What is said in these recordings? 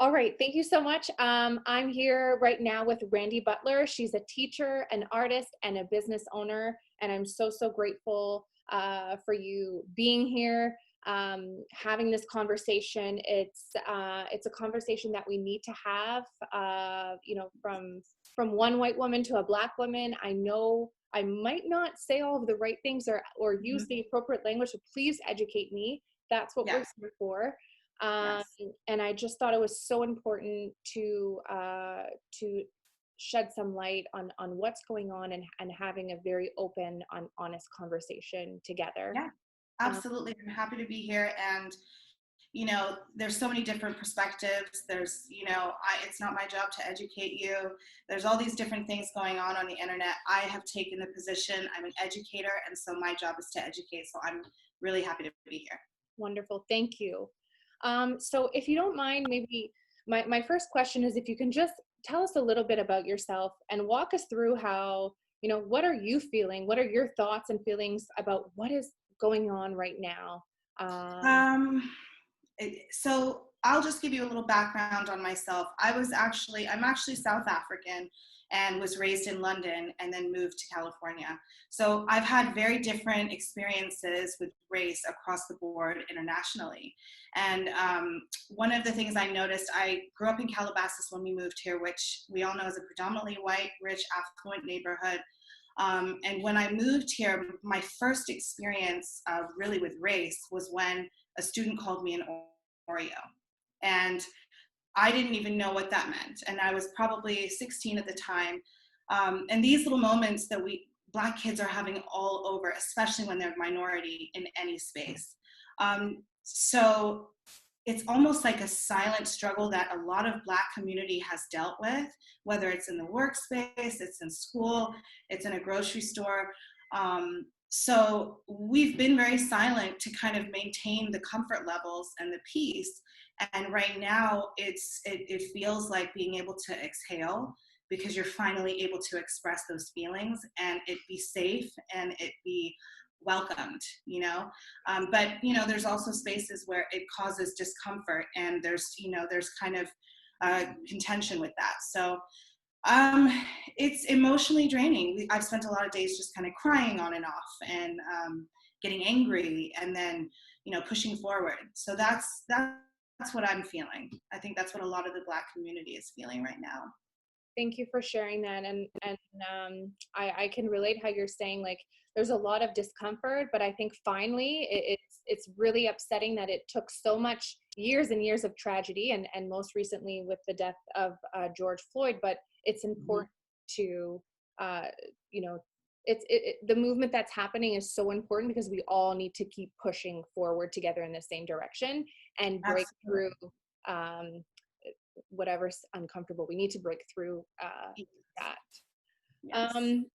All right, thank you so much. I'm here right now with Randy Butler. She's a teacher, an artist, and a business owner, and I'm so grateful for you being here, having this conversation. It's a conversation that we need to have. From one white woman to a Black woman. I know I might not say all of the right things or use Mhm. the appropriate language, so please educate me. That's what we're Yes, here for. Um, yes. and I just thought it was so important to shed some light on what's going on and having a very open, honest conversation together. Yeah, Um, absolutely. I'm happy to be here. And, there's so many different perspectives. It's not my job to educate you. There's all these different things going on the internet. I have taken the position, I'm an educator, and so my job is to educate. So I'm really happy to be here. Wonderful, thank you. So if you don't mind, maybe my first question is if you can just tell us a little bit about yourself and walk us through how, what are you feeling? What are your thoughts and feelings about what is going on right now? Um, Um, so I'll just give you a little background on myself. I'm actually South African and was raised in London and then moved to California. So I've had very different experiences with race across the board internationally. And one of the things I noticed, I grew up in Calabasas when we moved here, which we all know is a predominantly white, rich, affluent neighborhood. And when I moved here, my first experience really with race was when a student called me an Oreo. And I didn't even know what that meant. And I was probably 16 at the time. And these little moments that Black kids are having all over, especially when they're minority in any space. So it's almost like a silent struggle that a lot of Black community has dealt with, whether it's in the workspace, it's in school, it's in a grocery store. So we've been very silent to kind of maintain the comfort levels and the peace. And right now it feels like being able to exhale because you're finally able to express those feelings and it be safe and it be welcomed, but there's also spaces where it causes discomfort and there's kind of contention with that. So um, it's emotionally draining. I've spent a lot of days just kind of crying on and off and getting angry and then pushing forward. So that's what I'm feeling. I think that's what a lot of the Black community is feeling right now. Thank you for sharing that. And I can relate how you're saying like there's a lot of discomfort, but I think finally it's really upsetting that it took so much years and years of tragedy and most recently with the death of George Floyd. But it's Mhm. important to uh, you know the movement that's happening is so important because we all need to keep pushing forward together in the same direction and break through Absolutely. um, whatever's uncomfortable. We need to break through that. Yes. Um,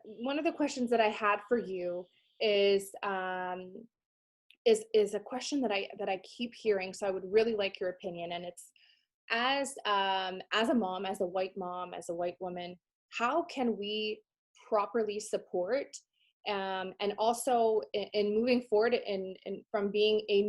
One of the questions that I had for you is is a question that I keep hearing. So I would really like your opinion. And it's as a mom, as a white mom, as a white woman, how can we properly support and also in moving forward in from being a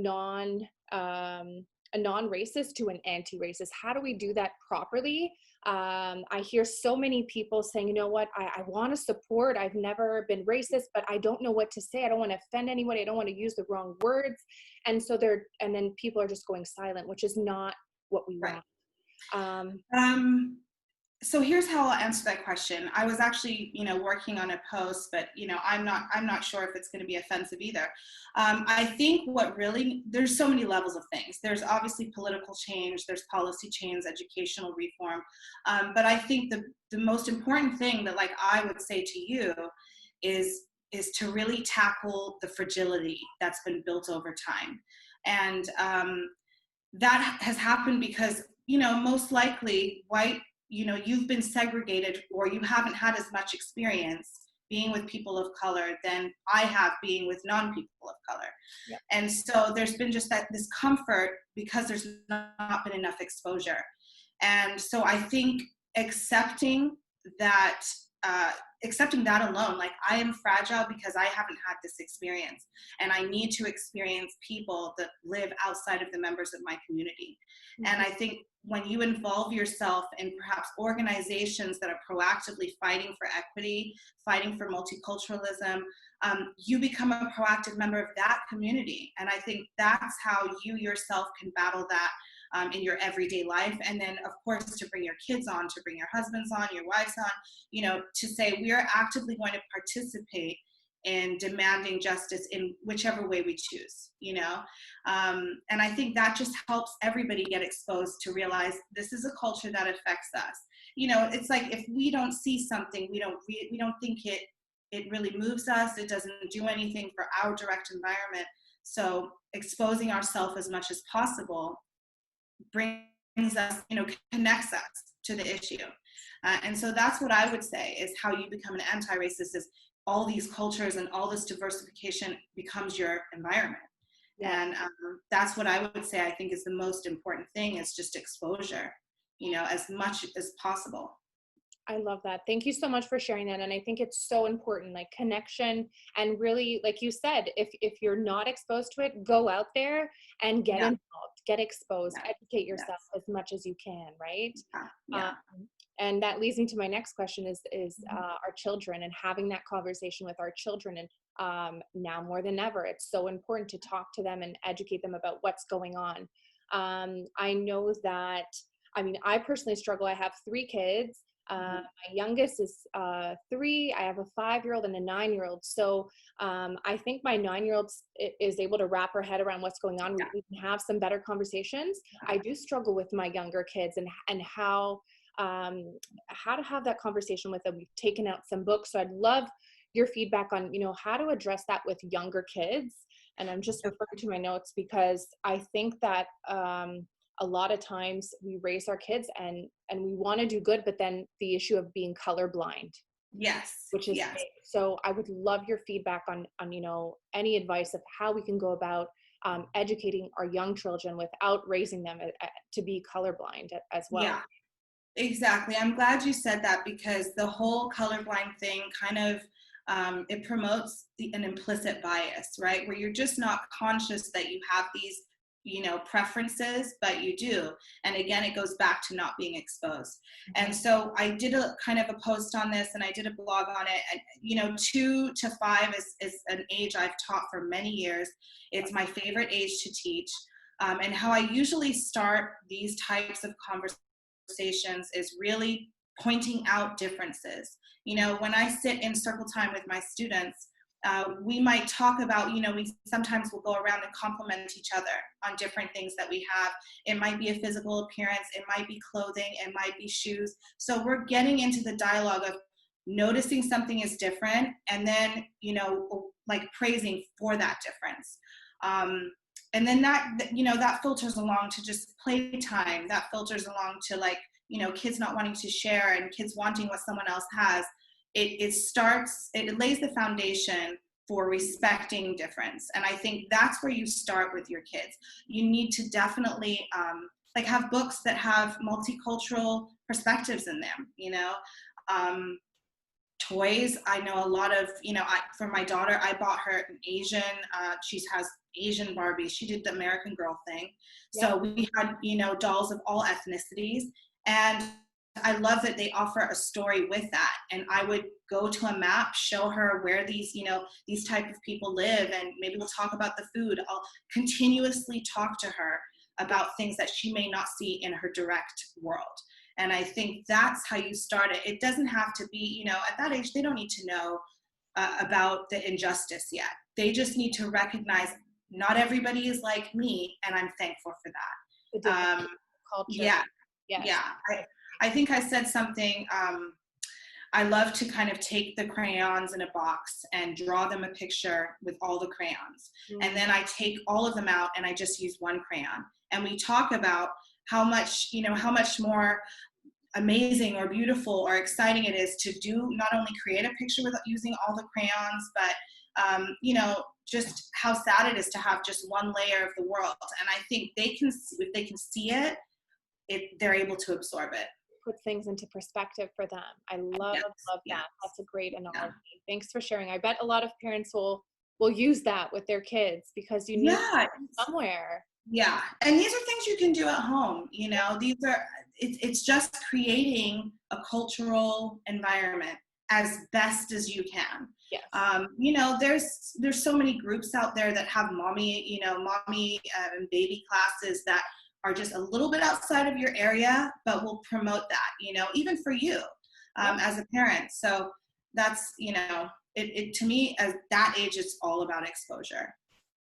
non-racist to an anti-racist? How do we do that properly? I hear so many people saying, you know what, I want to support. I've never been racist, but I don't know what to say. I don't want to offend anybody. I don't want to use the wrong words. And then people are just going silent, which is not what we Right. want. Um, Um, so here's how I'll answer that question. I was actually, working on a post, but I'm not sure if it's going to be offensive either. I think there's so many levels of things. There's obviously political change, there's policy change, educational reform, but I think the most important thing that like I would say to you is to really tackle the fragility that's been built over time, and that has happened because most likely you've been segregated or you haven't had as much experience being with people of color than I have being with non-people of color. yeah, And so there's been just that discomfort because there's not been enough exposure. And so I think accepting that accepting that alone, like I am fragile because I haven't had this experience, and I need to experience people that live outside of the members of my community. And Mhm. I think when you involve yourself in perhaps organizations that are proactively fighting for equity, fighting for multiculturalism, you become a proactive member of that community. And I think that's how you yourself can battle that in your everyday life. And then, of course, to bring your kids on, to bring your husbands on, your wives on, to say we are actively going to participate in demanding justice in whichever way we choose. And I think that just helps everybody get exposed to realize this is a culture that affects us. It's like if we don't see something, we don't think it really moves us. It doesn't do anything for our direct environment. So exposing ourselves as much as possible brings us, connects us to the issue. And so that's what I would say is how you become an anti-racist is all these cultures and all this diversification becomes your environment. Yeah. And that's what I would say I think is the most important thing is just exposure, as much as possible. I love that. Thank you so much for sharing that. And I think it's so important, like connection, and really, like you said, if you're not exposed to it, go out there and get Yeah. involved, get exposed, Yeah. educate yourself Yes. as much as you can, right? Yeah. Um, Yeah. and that leads me to my next question is our children, and having that conversation with our children. And now more than ever, it's so important to talk to them and educate them about what's going on. I know that, I mean, I personally struggle. I have 3 kids. My youngest is 3. I have a 5-year-old and a 9-year-old. So I think my 9-year-old is able to wrap her head around what's going on. Yeah. We can have some better conversations. I do struggle with my younger kids and how to have that conversation with them. We've taken out some books, so I'd love your feedback on how to address that with younger kids. And I'm just referring to my notes because I think that a lot of times we raise our kids and we want to do good, but then the issue of being colorblind, Yes. which is Yes. big. So I would love your feedback on any advice of how we can go about educating our young children without raising them to be colorblind as well. Yeah. Exactly. I'm glad you said that because the whole colorblind thing kind of it promotes an implicit bias, right? Where you're just not conscious that you have these, preferences, but you do. And again, it goes back to not being exposed. And so I did a kind of a post on this and I did a blog on it. And, 2 to 5 is an age I've taught for many years. It's my favorite age to teach. And how I usually start these types of conversations is really pointing out differences. When I sit in circle time with my students, we might talk about, we sometimes will go around and compliment each other on different things that we have. It might be a physical appearance, it might be clothing, it might be shoes. So we're getting into the dialogue of noticing something is different and then, like praising for that difference. And then that filters along to just playtime, that filters along to like, kids not wanting to share and kids wanting what someone else has. It lays the foundation for respecting difference. And I think that's where you start with your kids. You need to definitely have books that have multicultural perspectives in them. Toys, I know a lot of, for my daughter, I bought her an Asian, she has Asian Barbies. She did the American Girl thing. So we had, dolls of all ethnicities. And I love that they offer a story with that. And I would go to a map, show her where these type of people live, and maybe we'll talk about the food. I'll continuously talk to her about things that she may not see in her direct world. And I think that's how you start it. It doesn't have to be, at that age, they don't need to know about the injustice yet. They just need to recognize not everybody is like me, and I'm thankful for that. Culture. Yeah. Yes. Yeah. I think I said something, I love to kind of take the crayons in a box and draw them a picture with all the crayons. Mm-hmm. And then I take all of them out and I just use one crayon. And we talk about how much more amazing or beautiful or exciting it is to do not only create a picture with using all the crayons, but just how sad it is to have just one layer of the world. And I think if they can see it, they're able to absorb it. put things into perspective for them. I love, Yes, love yes, that. That's a great yeah. analogy. Thanks for sharing. I bet a lot of parents will use that with their kids because you need Yeah, somewhere. yeah. And these are things you can do at home. These are, it's just creating a cultural environment as best as you can. Yes. There's so many groups out there that have mommy and baby classes that are just a little bit outside of your area, but will promote that, even for you Yep. as a parent. So that's, it to me, at that age, it's all about exposure.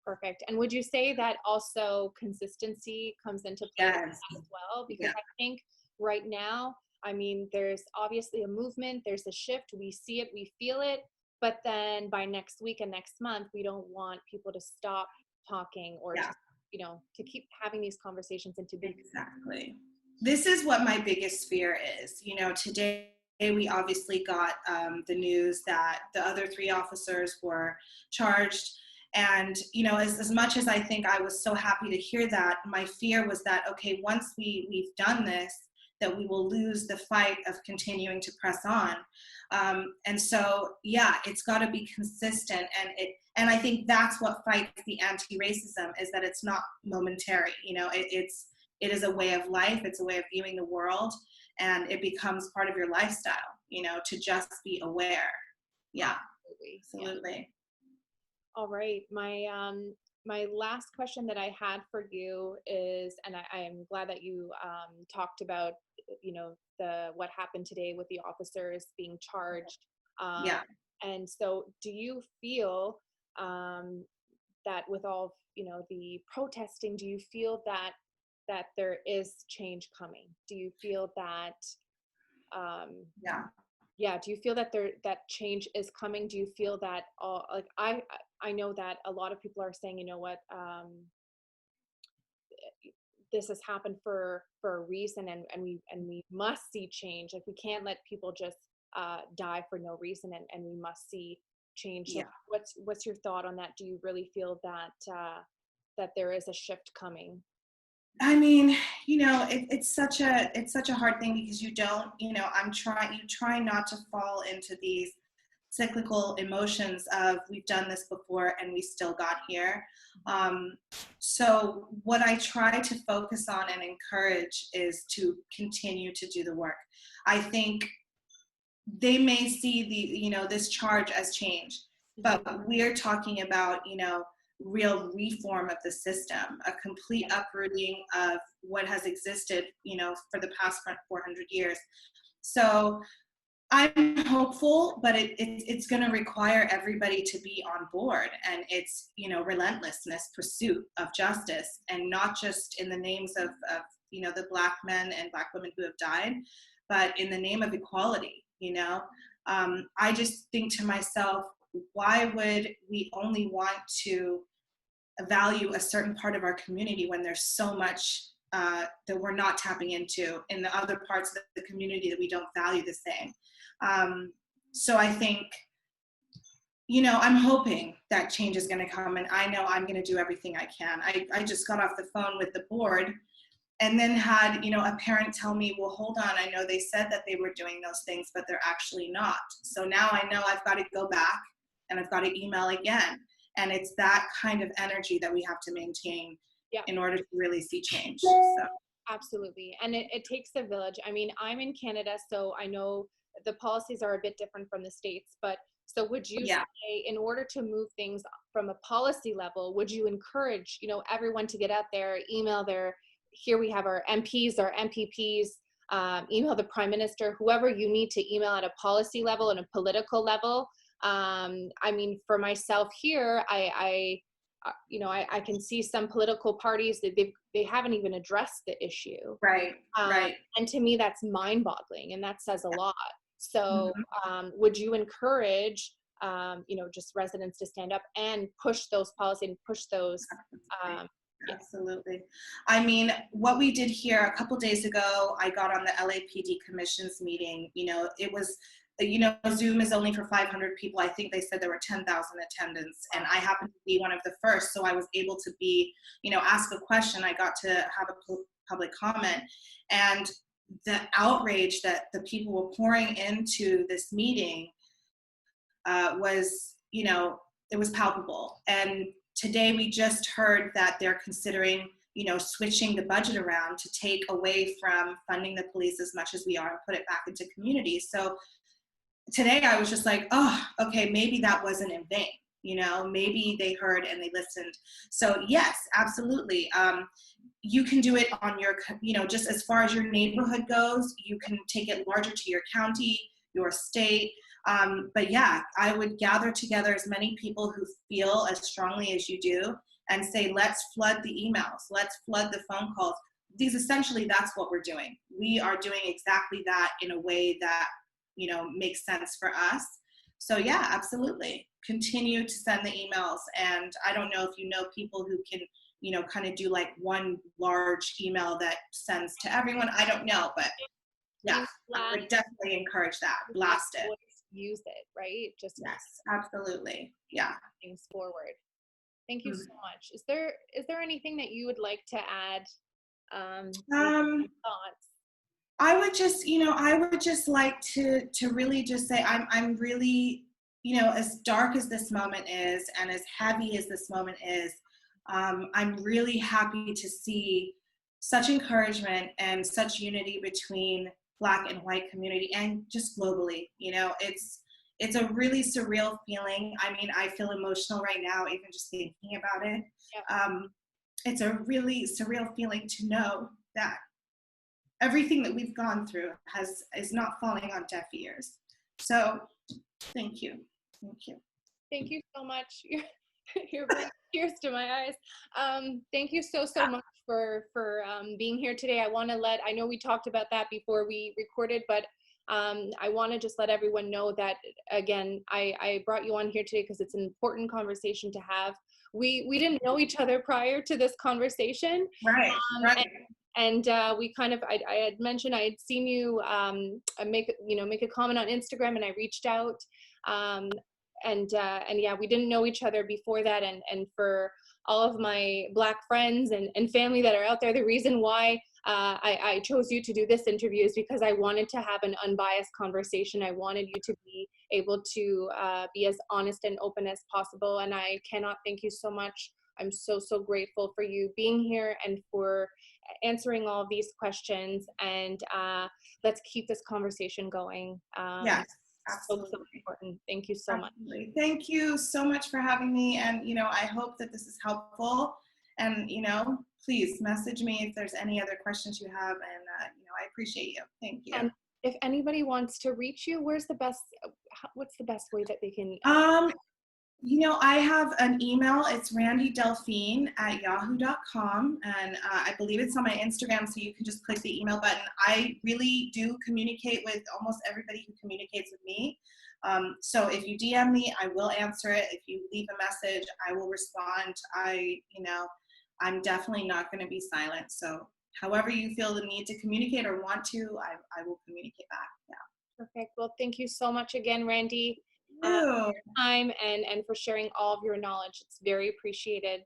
Perfect. And would you say that also consistency comes into play with Yes. that as well? Because Yeah. I think right now, I mean, there's obviously a movement, there's a shift, we see it, we feel it, but then by next week and next month, we don't want people to stop talking or Yeah. to, to keep having these conversations and to be. Exactly. This is what my biggest fear is. Today we obviously got the news that the other three officers were charged. And, as much as I think I was so happy to hear that, my fear was that, okay, once we've done this, that we will lose the fight of continuing to press on. And so, yeah, it's got to be consistent. And I think that's what fights the anti-racism, is that it's not momentary. It is a way of life. It's a way of viewing the world, and it becomes part of your lifestyle, to just be aware. Yeah, Absolutely. Yeah. absolutely. All right. My last question that I had for you is, and I am glad that you talked about, the what happened today with the officers being charged. Um, Yeah. and so, do you feel that with all the protesting, do you feel that there is change coming? Do you feel that Yeah. yeah, do you feel that that change is coming? Do you feel that all, like, I know that a lot of people are saying, you know what, this has happened for a reason, and we must see change. Like, we can't let people just die for no reason, and we must see change. So Yeah. what's your thought on that? Do you really feel that there is a shift coming? I mean, it's such a hard thing, because you don't, you try not to fall into these cyclical emotions of, we've done this before and we still got here. So what I try to focus on and encourage is to continue to do the work. I think they may see this charge as change, Mhm. but we're talking about, real reform of the system, a complete uprooting of what has existed, for the past 400 years. So I'm hopeful, but it's going to require everybody to be on board, and it's, relentlessness, pursuit of justice, and not just in the names of the Black men and Black women who have died, but in the name of equality. I just think to myself, why would we only want to value a certain part of our community when there's so much that we're not tapping into in the other parts of the community that we don't value the same? So I think, I'm hoping that change is going to come, and I know I'm going to do everything I can. I just got off the phone with the board, and then had, a parent tell me, well, hold on, I know they said that they were doing those things, but they're actually not. So now I know I've got to go back and I've got to email again. And it's that kind of energy that we have to maintain Yeah. in order to really see change. So. Absolutely. And it takes a village. I mean, I'm in Canada, so I know the policies are a bit different from the States, but so would you Yeah. say, in order to move things from a policy level, would you encourage, everyone to get out there, email here we have our MPs, our MPPs, email the Prime Minister, whoever you need to email at a policy level and a political level. I mean, for myself here, I can see some political parties that they haven't even addressed the issue. Right. Right. And to me, that's mind-boggling, and that says a lot. So, Mm-hmm. would you encourage, just residents to stand up and push those policies and push those? Absolutely. I mean, what we did here a couple days ago, I got on the LAPD commission's meeting. It was, Zoom is only for 500 people. I think they said there were 10,000 attendants, and I happened to be one of the first. So I was able to be, ask a question. I got to have a public comment. And the outrage that the people were pouring into this meeting was, you know, it was palpable. And today we just heard that they're considering, you know, switching the budget around to take away from funding the police as much as we are and put it back into communities. So today I was just like, oh, okay, maybe that wasn't in vain. You know, maybe they heard and they listened. So yes, absolutely. You can do it on your, you know, just as far as your neighborhood goes. You can take it larger to your county, your state. But yeah, I would gather together as many people who feel as strongly as you do and say, let's flood the emails, let's flood the phone calls. Essentially, that's what we're doing. We are doing exactly that in a way that, you know, makes sense for us. So yeah, absolutely. Continue to send the emails. And I don't know if you know people who can, you know, kind of do like one large email that sends to everyone. I don't know, but yeah, I would definitely encourage that. Blast it. Use it, right? Just yes, absolutely. Yeah. Things forward. Thank you so much. Is there anything that you would like to add? Thoughts? I would just, you know, I would just like to really just say I'm really, you know, as dark as this moment is and as heavy as this moment is, I'm really happy to see such encouragement and such unity between Black and white community and just globally. You know, it's a really surreal feeling. I mean, I feel emotional right now, even just thinking about it. Yep. It's a really surreal feeling to know that everything that we've gone through is not falling on deaf ears. So thank you. Thank you. Thank you so much. You're bringing tears to my eyes. Thank you so much for being here today. I know we talked about that before we recorded, but I want to just let everyone know that, again, I brought you on here today because it's an important conversation to have. We didn't know each other prior to this conversation. Right, right. And we kind of, I had mentioned I had seen you make a comment on Instagram, and I reached out. And yeah, we didn't know each other before that. And for all of my Black friends and family that are out there, the reason why I chose you to do this interview is because I wanted to have an unbiased conversation. I wanted you to be able to be as honest and open as possible. And I cannot thank you so much. I'm so grateful for you being here and for answering all of these questions. And let's keep this conversation going. Yes. Absolutely. So important. Thank you so Absolutely. much. Thank you so much for having me. And, you know, I hope that this is helpful. And, you know, please message me if there's any other questions you have. And, you know, I appreciate you. Thank you. And if anybody wants to reach you, what's the best way that they can? You know, I have an email. It's randydelphine@yahoo.com. And I believe it's on my Instagram, so you can just click the email button. I really do communicate with almost everybody who communicates with me. So if you DM me, I will answer it. If you leave a message, I will respond. I'm definitely not going to be silent. So however you feel the need to communicate or want to, I will communicate back. Yeah. Perfect. Well, thank you so much again, Randy. For your time and for sharing all of your knowledge. It's very appreciated.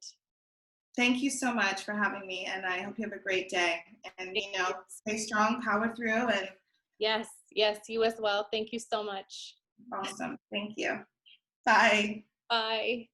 Thank you so much for having me, and I hope you have a great day. And, you know, stay strong, power through. And yes, you as well. Thank you so much. Awesome. Thank you. Bye. Bye.